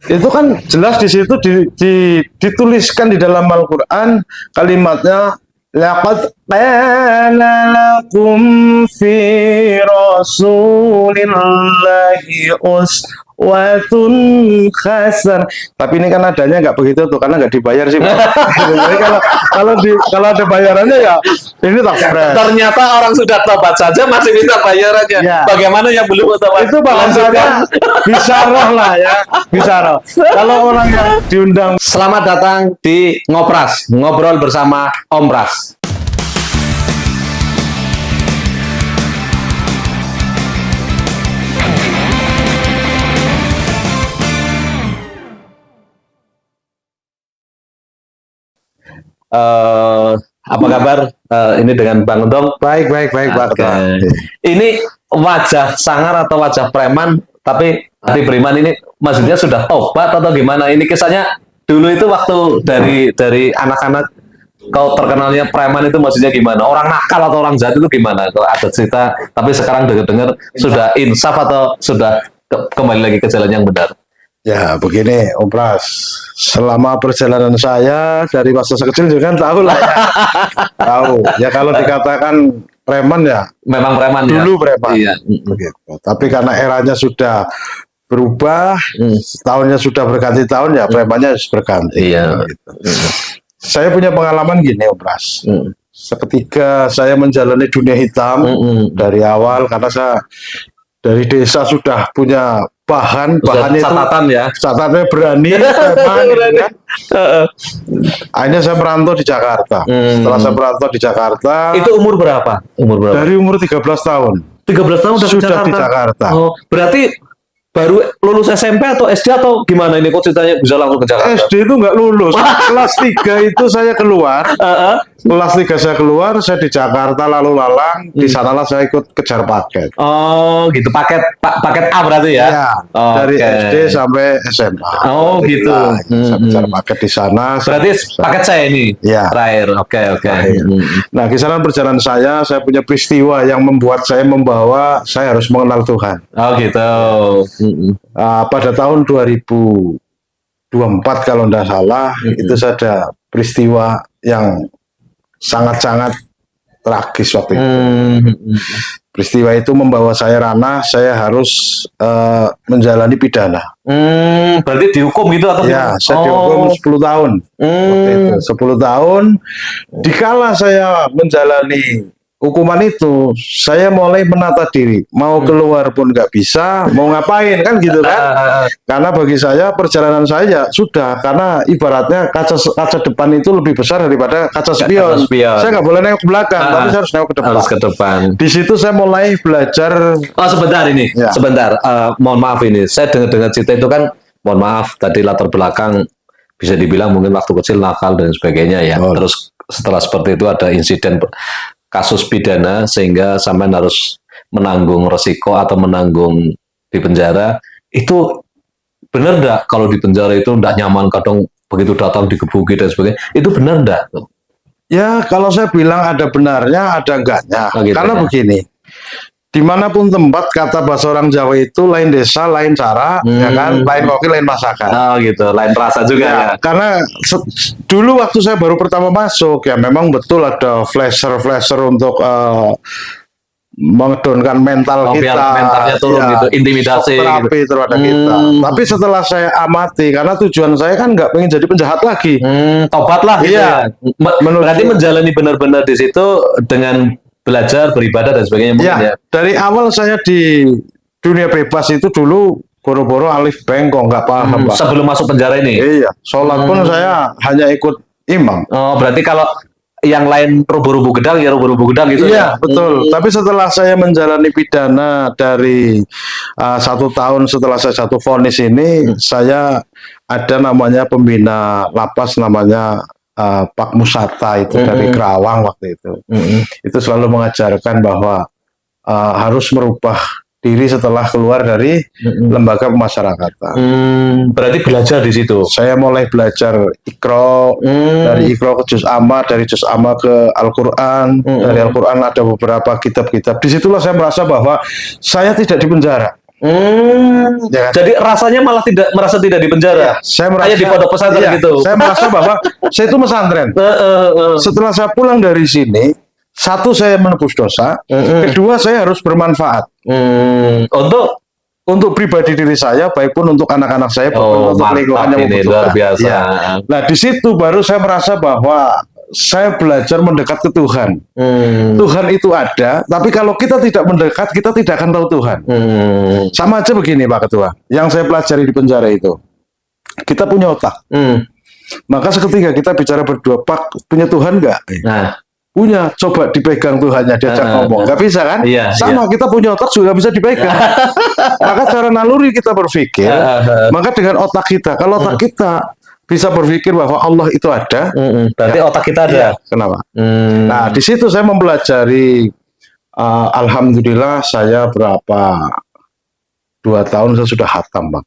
Itu kan jelas di situ dituliskan di dalam Al-Qur'an kalimatnya laqad kana lakum fi rasulillahi uswatun hasanah. Tapi ini kan adanya nggak begitu tuh karena nggak dibayar sih, Pak. Jadi kalau ada bayarannya ya ini tak beres. Ternyata orang sudah tobat saja masih minta bayarannya. Ya. Bagaimana yang belum tobat? Itu bahasanya bisyarah lah ya, bisyarah. Kalau orang yang diundang. Selamat datang di Ngopras, ngobrol bersama Om Pras. Apa kabar? Ini dengan Bang Undong. Baik, Pak. Ini wajah sangar atau wajah preman, tapi hati beriman ini maksudnya sudah tobat atau gimana? Ini kisahnya dulu itu waktu dari anak-anak kau terkenalnya preman itu maksudnya gimana? Orang nakal atau orang jahat itu gimana? Kalau ada cerita, tapi sekarang dengar-dengar sudah insaf atau sudah kembali lagi ke jalan yang benar? Ya begini Om Pras, selama perjalanan saya dari masa kecil juga kan tahu lah ya. Tahu ya kalau dikatakan preman ya Memang preman ya? dulu preman. Iya. Begitu. Tapi karena eranya sudah berubah, tahunnya sudah berganti tahun ya premannya harus berganti. Iya. Gitu. Saya punya pengalaman gini Om Pras. Seketika saya menjalani dunia hitam dari awal karena saya dari desa sudah punya bahan itu catatan ya, catatannya berani, berani. Kan? Akhirnya saya merantau di Jakarta. Setelah saya merantau di Jakarta, itu umur berapa? Dari umur 13 tahun. 13 tahun sudah di Jakarta. Oh, berarti baru lulus SMP atau SD atau gimana ini kok ceritanya bisa langsung ke Jakarta? SD itu nggak lulus. Kelas 3 itu saya keluar. Kelas 3 saya keluar, saya di Jakarta lalu lalang, di sanalah saya ikut kejar paket. Oh, gitu. Paket A berarti ya? Ya, dari SD sampai SMA. Oh, gitu. Saya kejar paket di sana. Berarti paket saya ini ya. Terakhir. Oke. Nah, kisaran perjalanan saya punya peristiwa yang membuat saya membawa saya harus mengenal Tuhan. Oh, gitu. Pada tahun 2024 kalau tidak salah, itu saya ada peristiwa yang sangat-sangat tragis waktu itu. Peristiwa itu membawa saya ranah, saya harus menjalani pidana. Berarti dihukum gitu atau ya, saya dihukum 10 tahun. Waktu itu 10 tahun. Dikala saya menjalani hukuman itu, saya mulai menata diri. Mau keluar pun nggak bisa, mau ngapain kan gitu kan? Karena bagi saya perjalanan saya sudah, karena ibaratnya kaca depan itu lebih besar daripada kaca spion. Saya nggak boleh nengok ke belakang, tapi saya harus nengok ke depan. Harus ke depan. Di situ saya mulai belajar. Oh sebentar ini, ya. Sebentar. Mohon maaf ini, saya dengar cerita itu kan, mohon maaf tadi latar belakang bisa dibilang mungkin waktu kecil nakal dan sebagainya ya. Terus setelah seperti itu ada insiden kasus pidana sehingga sampai harus menanggung resiko atau menanggung di penjara. Itu benar enggak kalau di penjara itu enggak nyaman, kadang begitu datang digebuki dan sebagainya, itu benar enggak? Ya kalau saya bilang ada benarnya ada enggaknya. Gitu, karena begini, dimanapun tempat, kata bahasa orang Jawa itu lain desa lain cara, ya kan, lain koki lain masakan. Oh gitu, lain rasa juga ya. Karena dulu waktu saya baru pertama masuk ya memang betul ada flasher untuk mengedonkan mental kita, mentalnya turun gitu, intimidasi terapi gitu. Terhadap kita. Tapi setelah saya amati, karena tujuan saya kan nggak pengen jadi penjahat lagi, tobat lah gitu ya. Berarti menjalani benar-benar di situ dengan belajar, beribadah dan sebagainya mungkin ya. Dari awal saya di dunia bebas itu dulu boro-boro alif bengkok nggak paham. Sebelum masuk penjara ini? Iya, sholat pun saya hanya ikut imam. Oh, berarti kalau yang lain rubuh-rubuh gedang ya rubuh-rubuh gedang gitu. Iya, betul. Tapi setelah saya menjalani pidana dari 1 tahun setelah saya jatuh vonis ini, saya ada namanya pembina lapas namanya Pak Musata itu dari Kerawang waktu itu. Itu selalu mengajarkan bahwa harus merubah diri setelah keluar dari lembaga pemasyarakatan. Berarti belajar di situ. Saya mulai belajar Iqra, dari Iqra ke Juz Amma, dari Juz Amma ke Al-Quran, dari Al-Quran ada beberapa kitab-kitab. Disitulah saya merasa bahwa saya tidak di penjara. Ya kan? Jadi rasanya malah merasa tidak di penjara. Saya merasa Kayak di pondok pesantren iya, gitu. Saya merasa bahwa saya itu pesantren. Setelah saya pulang dari sini, satu saya menebus dosa, kedua saya harus bermanfaat untuk pribadi diri saya, baik pun untuk anak-anak saya, maupun untuk lingkungan yang ini luar membutuhkan. biasa. Ya. Nah di situ baru saya merasa bahwa saya belajar mendekat ke Tuhan. Tuhan itu ada, tapi kalau kita tidak mendekat, kita tidak akan tahu Tuhan. Sama aja begini Pak Ketua, yang saya pelajari di penjara itu, kita punya otak. Maka seketika kita bicara berdua, Pak, punya Tuhan nggak? Nah. Punya, coba dipegang Tuhannya, diajak ngomong, nggak bisa kan? Iya, sama, kita punya otak juga bisa dipegang. Maka cara naluri kita berpikir, maka dengan otak kita, kalau otak kita bisa berpikir bahwa Allah itu ada, berarti otak kita ada. Iya, kenapa? Nah, di situ saya mempelajari, alhamdulillah saya berapa 2 tahun saya sudah hatam, Bang.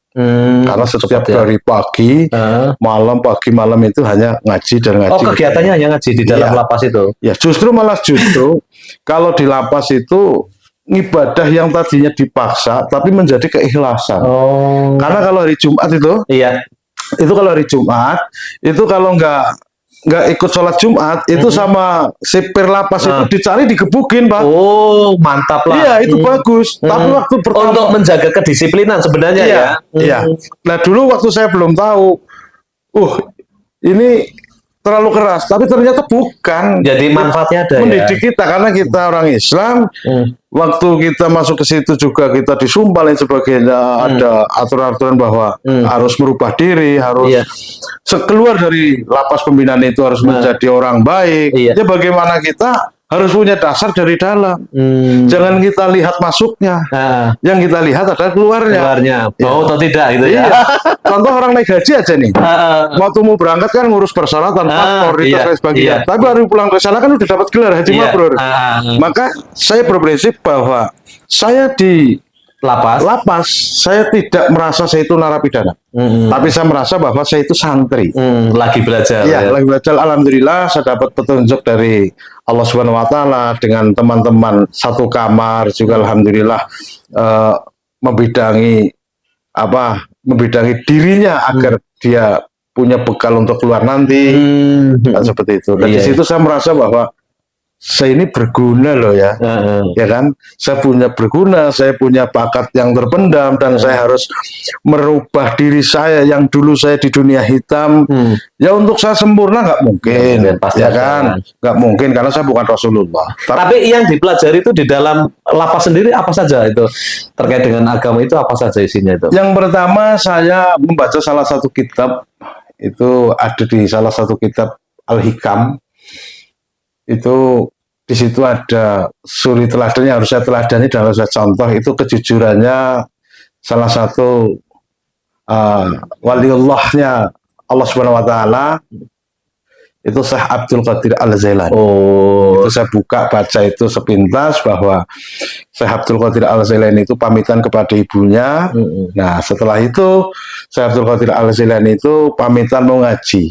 Karena setiap dari pagi, malam itu hanya ngaji dan ngaji. Oh, kegiatannya hanya ngaji di dalam lapas itu? Ya, justru kalau di lapas itu ibadah yang tadinya dipaksa, tapi menjadi keikhlasan. Karena kalau hari Jumat itu, itu kalau nggak ikut sholat Jumat, itu sama sipir lapas itu dicari, digebukin, Pak. Oh, mantap lah. Iya, itu bagus. Tapi waktu pertama, untuk menjaga kedisiplinan sebenarnya ya. Iya. Nah, dulu waktu saya belum tahu, ini terlalu keras, tapi ternyata bukan. Jadi manfaatnya ada. Mendidik kita, karena kita orang Islam. Waktu kita masuk ke situ juga kita disumpah dan sebagainya, ada aturan-aturan bahwa harus merubah diri, harus keluar dari lapas pembinaan itu harus menjadi orang baik. Ya bagaimana kita harus punya dasar dari dalam. Jangan kita lihat masuknya, yang kita lihat adalah keluarnya. Mau atau tidak gitu ya. Contoh orang naik haji aja nih, waktu mau berangkat kan ngurus persyaratan, paspor, dan sebagainya. Tapi baru pulang ke sana kan udah dapat gelar haji mabrur. Maka saya berprinsip bahwa saya di lapas, saya tidak merasa saya itu narapidana, tapi saya merasa bahwa saya itu santri, lagi belajar. Lagi belajar. Alhamdulillah saya dapat petunjuk dari Allah Subhanahu Wa Taala dengan teman-teman satu kamar juga. Alhamdulillah membidangi dirinya agar dia punya bekal untuk keluar nanti, seperti itu. Dan di situ saya merasa bahwa saya ini berguna loh ya, ya kan? Saya punya berguna, saya punya bakat yang terpendam, dan saya harus merubah diri saya yang dulu saya di dunia hitam. Ya untuk saya sempurna nggak mungkin, ya kan? Nggak mungkin karena saya bukan Rasulullah. Tapi yang dipelajari itu di dalam lapas sendiri apa saja itu terkait dengan agama itu, apa saja isinya itu? Yang pertama saya membaca salah satu kitab, itu ada di salah satu kitab Al-Hikam. Itu di situ ada suri teladan yang harus saya teladani dan harus saya contoh. Itu kejujurannya salah satu waliullahnya Allah Subhanahu Wa Taala, itu Syekh Abdul Qadir Al-Jailani. Itu saya baca itu sepintas bahwa Syekh Abdul Qadir Al-Jailani itu pamitan kepada ibunya. Nah, setelah itu Syekh Abdul Qadir Al-Jailani itu pamitan mau ngaji.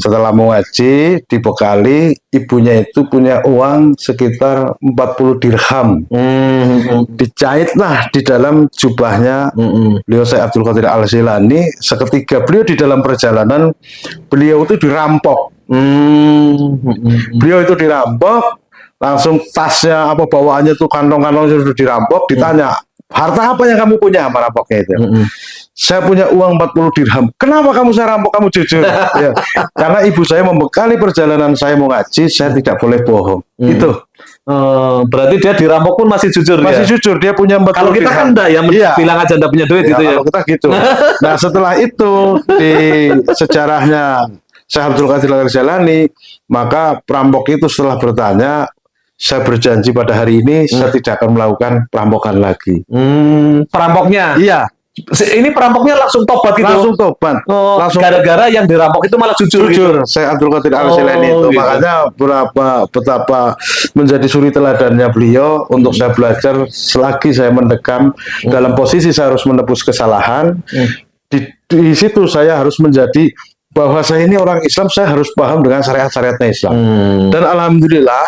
Setelah mau ngaji, dibekali, ibunya itu punya uang sekitar 40 dirham. Dijahitlah di dalam jubahnya beliau Syekh Abdul Qadir Al-Jailani. Seketika beliau di dalam perjalanan, beliau itu dirampok. Beliau itu dirampok, langsung tasnya bawaannya tuh kantong-kantongnya sudah dirampok. Ditanya, harta apa yang kamu punya? Merampoknya itu. Saya punya uang 40 dirham. Kenapa kamu saya rampok? Kamu jujur. Ya. Karena ibu saya membekali perjalanan saya mau ngaji, saya tidak boleh bohong. Itu. Berarti dia dirampok pun masih jujur. Masih jujur, dia punya 40 Kalau kita dirham. kan enggak ya, bilang aja enggak punya duit gitu ya. Kalau kita gitu. Nah, setelah itu di sejarahnya Syekh Abdul Qadir Al-Jailani, maka perampok itu setelah bertanya, saya berjanji pada hari ini saya tidak akan melakukan perampokan lagi. Perampoknya? Iya. Ini perampoknya langsung tobat gitu? Langsung tobat. Langsung gara-gara yang dirampok itu malah jujur gitu? Syekh Abdul Qadir Al-Jailani itu. Gitu. Makanya betapa menjadi suri teladannya beliau untuk saya belajar. Selagi saya mendekam dalam posisi saya harus menebus kesalahan, di situ saya harus menjadi bahwa saya ini orang Islam, saya harus paham dengan syariat-syariatnya Islam. Dan alhamdulillah,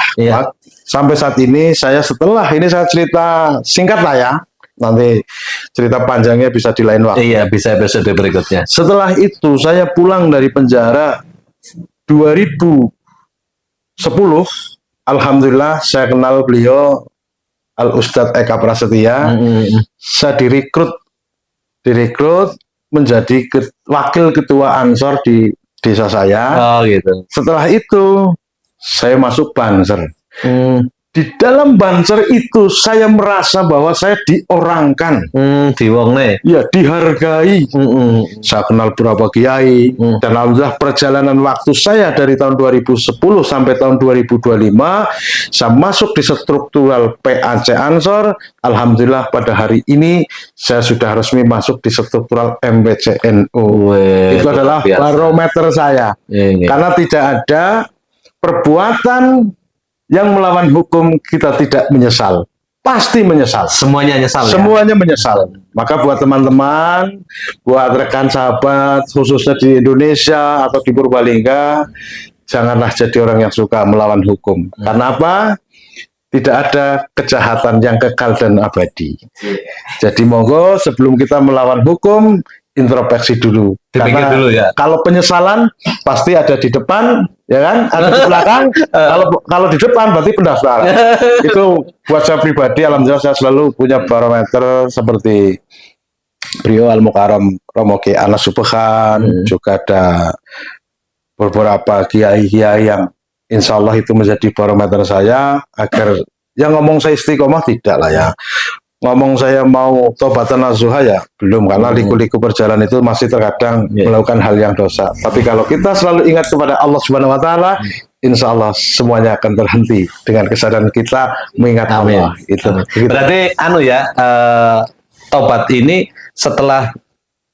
sampai saat ini saya setelah ini saya cerita singkat lah ya. nanti cerita panjangnya bisa di lain waktu. Iya, bisa episode berikutnya. Setelah itu saya pulang dari penjara 2010. Alhamdulillah saya kenal beliau Al Ustadz Eka Prasetya. Saya direkrut menjadi wakil ketua Ansor di desa saya. Oh gitu. Setelah itu saya masuk Banser. Di dalam Banser itu saya merasa bahwa saya diorangkan, diwongne, ya dihargai. Saya kenal beberapa kiai dan alhamdulillah perjalanan waktu saya dari tahun 2010 sampai tahun 2025 saya masuk di struktural PAC Ansor. Alhamdulillah pada hari ini saya sudah resmi masuk di struktural MPCNU. Itu adalah barometer saya. Karena tidak ada perbuatan yang melawan hukum kita tidak menyesal. Pasti menyesal. Semuanya nyesal. Semuanya menyesal. Maka buat teman-teman, buat rekan sahabat, khususnya di Indonesia atau di Purbalingga, janganlah jadi orang yang suka melawan hukum. Karena apa? Tidak ada kejahatan yang kekal dan abadi. Jadi monggo sebelum kita melawan hukum, introspeksi dulu. Dipikir dulu ya. Kalau penyesalan pasti ada di depan, ya kan? Ada di belakang. Kalau di depan berarti pendaftaran. Itu buat saya pribadi, alhamdulillah saya selalu punya barometer seperti beliau Al Mukarram Romo Ki Anas Subhan, juga ada beberapa kiai-kiai yang insya Allah itu menjadi barometer saya agar yang ngomong saya istiqomah tidak lah ya. Ngomong saya mau tobatan nasuha ya belum, karena liku-liku perjalanan itu masih terkadang melakukan hal yang dosa. Tapi kalau kita selalu ingat kepada Allah Subhanahu Wa Taala, insya Allah semuanya akan terhenti dengan kesadaran kita mengingat Allah. Itu. Berarti tobat ini setelah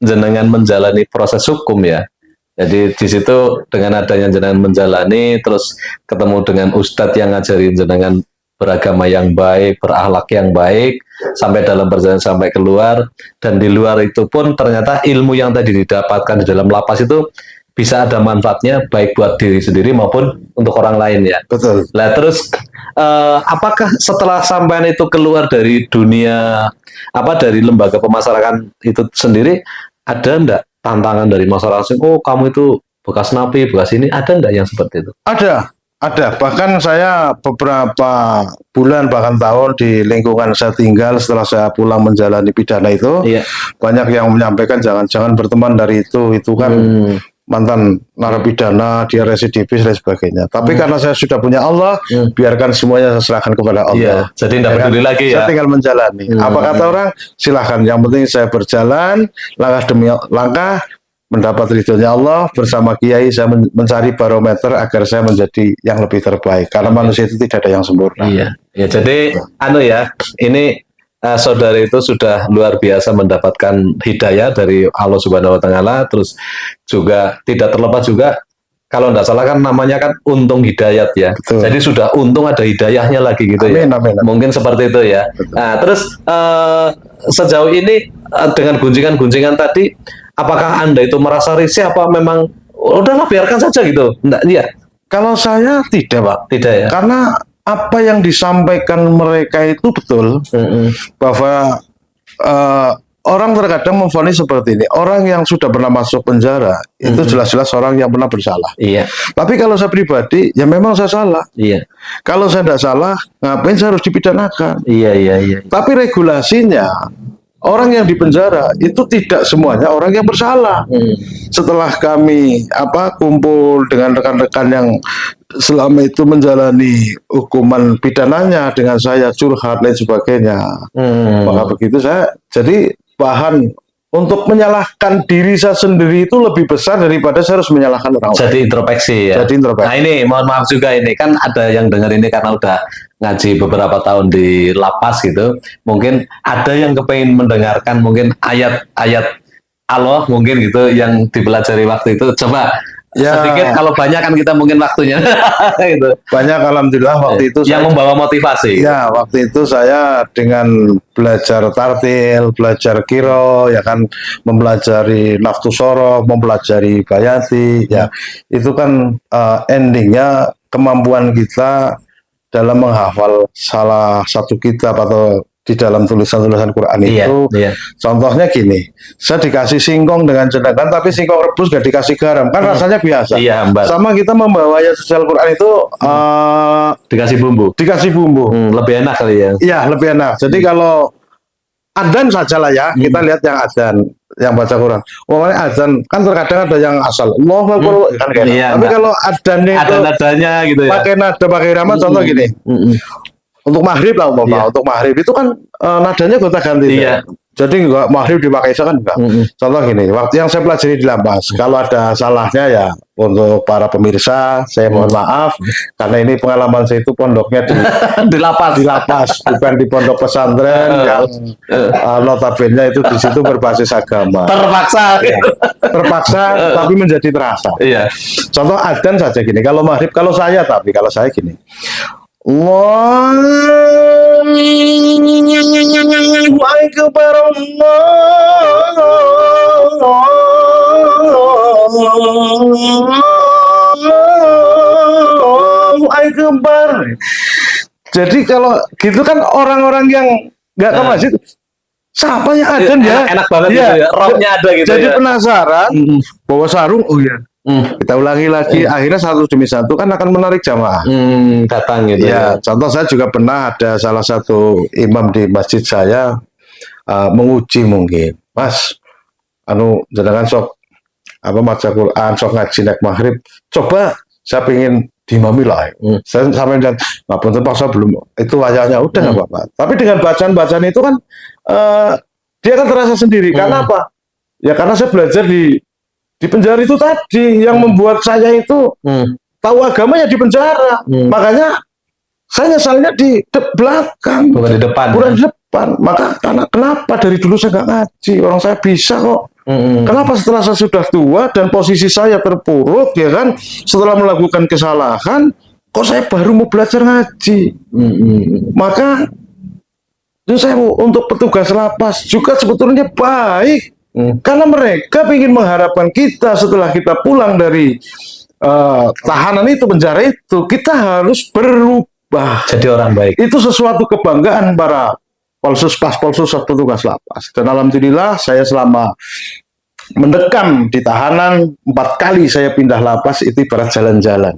jenengan menjalani proses hukum ya. Jadi di situ dengan adanya jenengan menjalani, terus ketemu dengan ustadz yang ngajarin jenengan beragama yang baik, berakhlak yang baik, sampai dalam perjalanan sampai keluar, dan di luar itu pun ternyata ilmu yang tadi didapatkan di dalam lapas itu bisa ada manfaatnya baik buat diri sendiri maupun untuk orang lain ya. Betul. Nah terus apakah setelah sampean itu keluar dari dunia dari lembaga pemasarakatan itu sendiri, ada enggak tantangan dari masyarakat? Oh kamu itu bekas napi, bekas ini, ada enggak yang seperti itu? Ada, bahkan saya beberapa bulan bahkan tahun di lingkungan saya tinggal setelah saya pulang menjalani pidana itu, banyak yang menyampaikan jangan berteman dari itu kan mantan narapidana, dia residivis dan sebagainya. Tapi karena saya sudah punya Allah, biarkan semuanya saya serahkan kepada Allah. Jadi tidak peduli lagi ya. Saya tinggal menjalani. Apa kata orang? Silahkan. Yang penting saya berjalan langkah demi langkah, mendapat ridhonya Allah. Bersama kiai saya mencari barometer agar saya menjadi yang lebih terbaik, karena manusia itu tidak ada yang sempurna. Ya jadi ini saudara itu sudah luar biasa mendapatkan hidayah dari Allah Subhanahu Wa Taala. Terus juga tidak terlepas juga, kalau tidak salah kan namanya kan untung hidayat ya. Betul. Jadi sudah untung ada hidayahnya lagi gitu. Amin. Mungkin seperti itu ya. Nah terus sejauh ini dengan gunjingan-gunjingan tadi, apakah Anda itu merasa risih apa memang udahlah biarkan saja gitu? Enggak, iya. Kalau saya tidak, Pak. Tidak ya. Karena apa yang disampaikan mereka itu betul, bahwa orang terkadang memvonis seperti ini. Orang yang sudah pernah masuk penjara itu jelas-jelas orang yang pernah bersalah. Iya. Tapi kalau saya pribadi, ya memang saya salah. Iya. Kalau saya tidak salah, ngapain saya harus dipidanakan? Iya. Tapi regulasinya, orang yang dipenjara itu tidak semuanya orang yang bersalah. Setelah kami kumpul dengan rekan-rekan yang selama itu menjalani hukuman pidananya dengan saya curhat dan sebagainya, maka begitu saya jadi bahan untuk menyalahkan diri saya sendiri itu lebih besar daripada saya harus menyalahkan orang lain. Jadi introspeksi ya. Nah ini mohon maaf juga, ini kan ada yang dengar ini karena udah ngaji beberapa tahun di lapas gitu. Mungkin ada yang kepengen mendengarkan mungkin ayat-ayat Allah mungkin gitu yang dipelajari waktu itu. Coba sedikit, kalau banyak kan kita mungkin waktunya gitu. Banyak alhamdulillah waktu itu yang membawa motivasi. Ya, waktu itu saya dengan belajar tartil, belajar kiro, ya kan, mempelajari naftu sorof, mempelajari bayati, ya. Itu kan endingnya kemampuan kita dalam menghafal salah satu kitab atau di dalam tulisan-tulisan Quran itu. Iya. Contohnya gini, saya dikasih singkong dengan jenengan, tapi singkong rebus gak dikasih garam, kan rasanya biasa. Iya, Mbak. Sama kita membawa ayat suci Al-Quran itu Dikasih bumbu. dikasih bumbu. Lebih enak kali ya. Iya, lebih enak. Jadi kalau adzan saja lah ya, kita lihat yang adzan, yang baca Quran. Umpamanya adzan kan terkadang ada yang asal Allahu Akbar kan kayak. Iya, Tapi enggak. kalau adzan itu Ada nadanya gitu ya. pakai nada, pakai irama, contoh gini. Untuk maghrib lah umpama, untuk maghrib itu kan nadanya gonta ganti. Iya. Jadi enggak maghrib dipakai isya kan enggak. Contoh gini, waktu yang saya pelajari di lapas, kalau ada salahnya ya untuk para pemirsa, saya mohon maaf karena ini pengalaman saya itu pondoknya Di lapas. di lapas, bukan di pondok pesantren yang notabene itu di situ berbasis agama. Terpaksa. Terpaksa tapi menjadi terasa. Iya. Contoh adzan saja gini, kalau maghrib, kalau saya gini. Allahu Akbar, Allahu Akbar. Jadi kalau gitu kan orang-orang yang nggak ke masjid, siapa yang adzan ya? Enak banget Iya. gitu ya. Rohnya ada gitu Jadi ya. penasaran, bawa sarung, oh iya. Kita ulangi lagi, akhirnya satu demi satu kan akan menarik jamaah. Datang gitu Ya, contoh saya juga pernah ada salah satu imam di masjid saya menguji mungkin, Mas, jangan sok maca Quran, sok ngaji nek maghrib, coba saya pengen dimami lah. Saya sampai dan ngapun terpaksa belum itu wajahnya udah nggak apa-apa. Tapi dengan bacaan-bacaan itu kan dia kan terasa sendiri. Karena apa? Ya karena saya belajar di penjara itu tadi yang membuat saya itu tahu agamanya di penjara. Makanya saya nyesalnya di belakang, bukan di depan. Bukan di depan. Maka kenapa dari dulu saya nggak ngaji? Orang saya bisa kok. Kenapa setelah saya sudah tua dan posisi saya terpuruk, ya kan? Setelah melakukan kesalahan, kok saya baru mau belajar ngaji? Maka itu saya untuk petugas lapas juga sebetulnya baik. Karena mereka ingin mengharapkan kita setelah kita pulang dari tahanan itu, penjara itu, kita harus berubah. Jadi orang baik. Itu sesuatu kebanggaan para polsus petugas lapas. Dan alhamdulillah saya selama mendekam di tahanan 4 kali saya pindah lapas, itu ibarat jalan-jalan.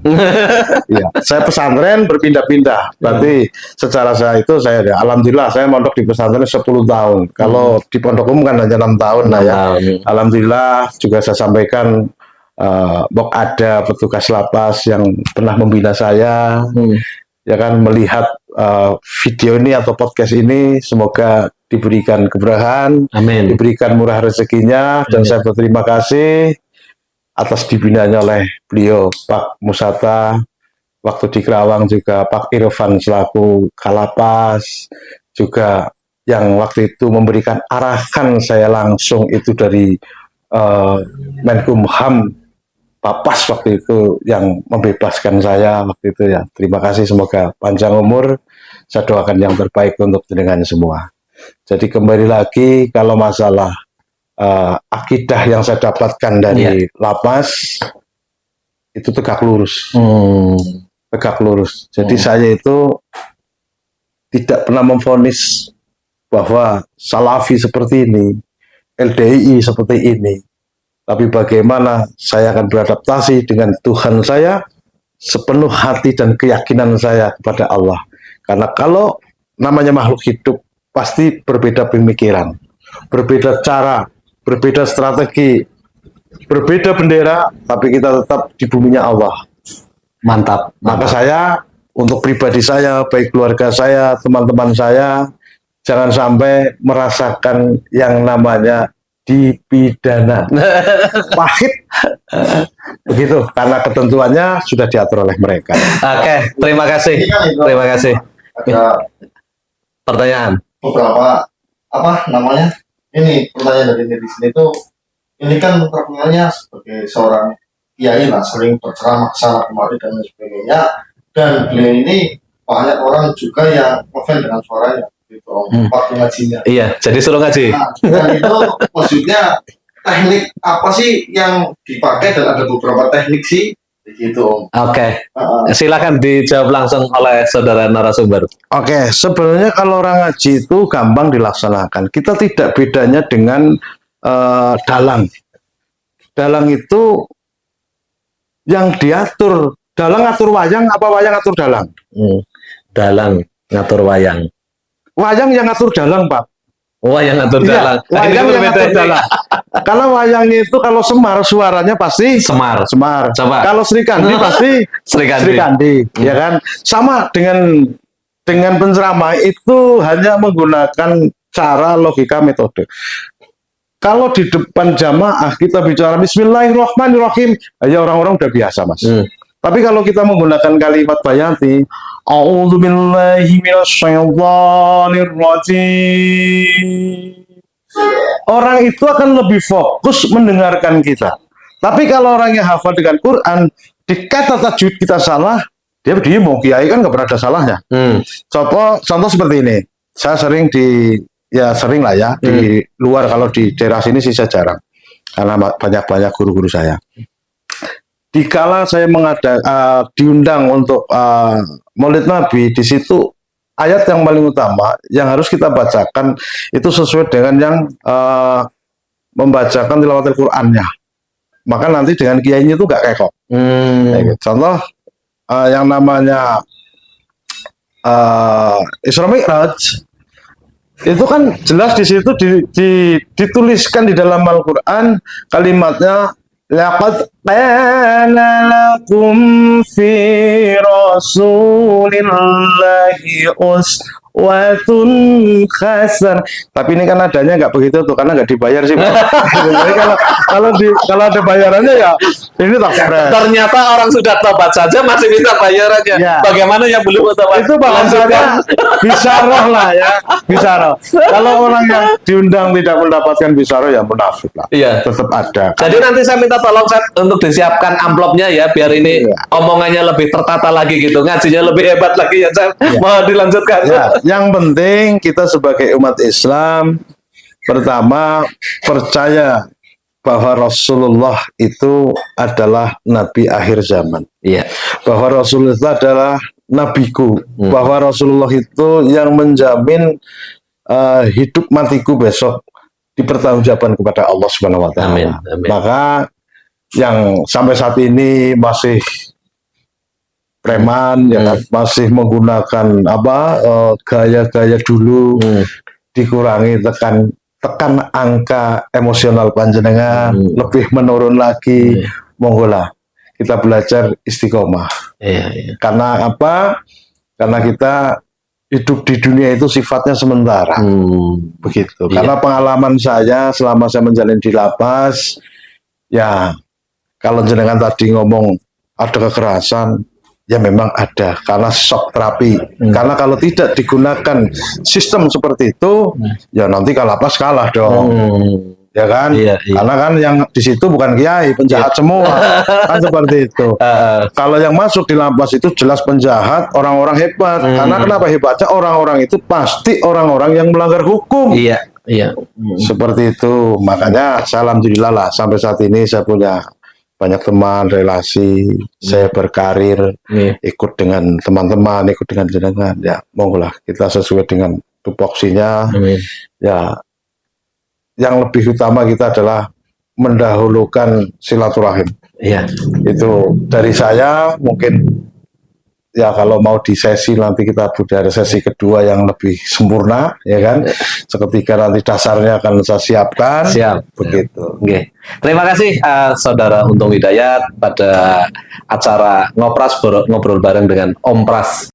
Ya, saya pesantren berpindah-pindah. Berarti secara saya alhamdulillah saya mondok di pesantren 10 tahun. Kalau di pondok umum kan hanya 6 tahun lah ya. Alhamdulillah juga saya sampaikan ada petugas lapas yang pernah membina saya. Ya kan, melihat video ini atau podcast ini, semoga diberikan keberkahan, amin, diberikan murah rezekinya, dan saya berterima kasih atas dibinanya oleh beliau Pak Musata, waktu di Kerawang juga Pak Irfan selaku Kalapas, juga yang waktu itu memberikan arahan saya langsung itu dari Menkumham Papas waktu itu yang membebaskan saya waktu itu ya. Terima kasih, semoga panjang umur. Saya doakan yang terbaik untuk dengan semua. Jadi kembali lagi, kalau masalah akidah yang saya dapatkan dari lapas itu tegak lurus, tegak lurus. Jadi saya itu tidak pernah memvonis bahwa Salafi seperti ini, LDI seperti ini. Tapi bagaimana saya akan beradaptasi dengan Tuhan saya sepenuh hati dan keyakinan saya kepada Allah. Karena kalau namanya makhluk hidup pasti berbeda pemikiran, berbeda cara, berbeda strategi, berbeda bendera, tapi kita tetap di buminya Allah. Mantap. Maka saya, untuk pribadi saya, baik keluarga saya, teman-teman saya, jangan sampai merasakan yang namanya dipidana. Pahit. Begitu, karena ketentuannya sudah diatur oleh mereka. Oke, terima kasih. Terima kasih. Ada Pertanyaan. beberapa ini pertanyaan dari netizen itu, ini kan terkenalnya sebagai seorang kiai lah, sering berceramah sana kemari dan lain sebagainya, dan beliau ini banyak orang juga yang ngefans dengan suaranya gitu, waktu ngajinya. Iya, jadi suruh ngaji. Nah, dan itu maksudnya teknik apa sih yang dipakai, dan ada beberapa teknik sih begitu Om. Oke, Ah, silakan dijawab langsung oleh saudara narasumber. Oke, sebenarnya kalau orang ngaji itu gampang dilaksanakan. Kita tidak bedanya dengan dalang. Dalang itu yang diatur. Dalang ngatur wayang, apa wayang ngatur dalang? Dalang ngatur wayang. Wayang yang ngatur dalang, Pak. Wayang ngatur Iya, dalang. Ini wayang yang berbeda ngatur ini. dalang. Karena wayangnya itu kalau Semar suaranya pasti Semar. Semar. Coba. Kalau Sri Kandi pasti Sri Kandi. Sri Kandi, ya kan? Sama dengan penceramah itu hanya menggunakan cara logika metode. Kalau di depan jamaah kita bicara Bismillahirrahmanirrahim, ya orang-orang udah biasa, Mas. Tapi kalau kita menggunakan kalimat bayanti, A'udzubillahi minasyaitonir rajim. Orang itu akan lebih fokus mendengarkan kita. Tapi kalau orang yang hafal dengan Quran, di kata tajwid kita salah, dia mau kiai kan nggak pernah ada salahnya. Contoh seperti ini. Saya sering sering lah ya di luar, kalau di daerah sini sih saya jarang. Karena banyak guru-guru saya. Dikala saya diundang untuk Maulid Nabi, di situ ayat yang paling utama yang harus kita bacakan itu sesuai dengan yang membacakan tilawatil Qur'annya. Maka nanti dengan kiainya itu gak kekok. Contoh yang namanya Isra Mi'raj itu kan jelas di situ dituliskan di dalam Al-Qur'an kalimatnya laqad kana lakum fi rasulillahi uswatun hasanah. Tapi ini kan adanya nggak begitu tuh, karena nggak dibayar sih, Pak. Jadi kalau ada bayarannya ya ini tak fair. Ternyata orang sudah tobat saja masih minta bayarannya. Ya. Bagaimana yang belum tobat? Itu bahasanya bisaroh lah ya, bisaroh. Kalau orang yang diundang tidak mendapatkan bisaroh ya munafik lah. Iya. Tetap ada. Jadi nanti saya minta tolong untuk disiapkan amplopnya ya, biar ini omongannya lebih tertata lagi gitu, ngajinya lebih hebat lagi ya, Chef. Mau dilanjutkan. Ya, yang penting kita sebagai umat Islam pertama percaya bahwa Rasulullah itu adalah Nabi akhir zaman. Iya. Bahwa Rasulullah itu adalah nabiku. Bahwa Rasulullah itu yang menjamin hidup matiku besok dipertanggungjawabkan kepada Allah Subhanahu wa taala. Amin. Amin. Maka yang sampai saat ini masih preman ya kan, masih menggunakan gaya-gaya dulu, dikurangi tekan angka emosional panjenengan, lebih menurun lagi, monggo lah kita belajar istiqomah. Iya. Karena apa? Karena kita hidup di dunia itu sifatnya sementara, begitu. Karena pengalaman saya selama saya menjalani di lapas, ya kalau jenengan tadi ngomong ada kekerasan, ya memang ada, karena shock terapi. Karena kalau tidak digunakan sistem seperti itu, ya nanti kalapas kalah dong. Ya kan? Iya. Karena kan yang di situ bukan kiai, penjahat semua. Kan seperti itu. Kalau yang masuk di lapas itu jelas penjahat, orang-orang hebat. Karena kenapa hebatnya? Orang-orang itu pasti orang-orang yang melanggar hukum. Iya. Seperti itu. Makanya saya alhamdulillah lah sampai saat ini saya punya banyak teman, relasi, saya berkarir, ikut dengan teman-teman, ikut dengan jenengan, ya monggo lah kita sesuai dengan tupoksinya. Ya, yang lebih utama kita adalah mendahulukan silaturahim. Iya. Itu dari saya. Mungkin ya kalau mau di sesi nanti kita ada sesi kedua yang lebih sempurna, ya kan? Seketika nanti dasarnya akan saya siapkan. Siap. Begitu. Oke. Terima kasih Saudara Untung Hidayat pada acara ngobrol bareng dengan Om Pras.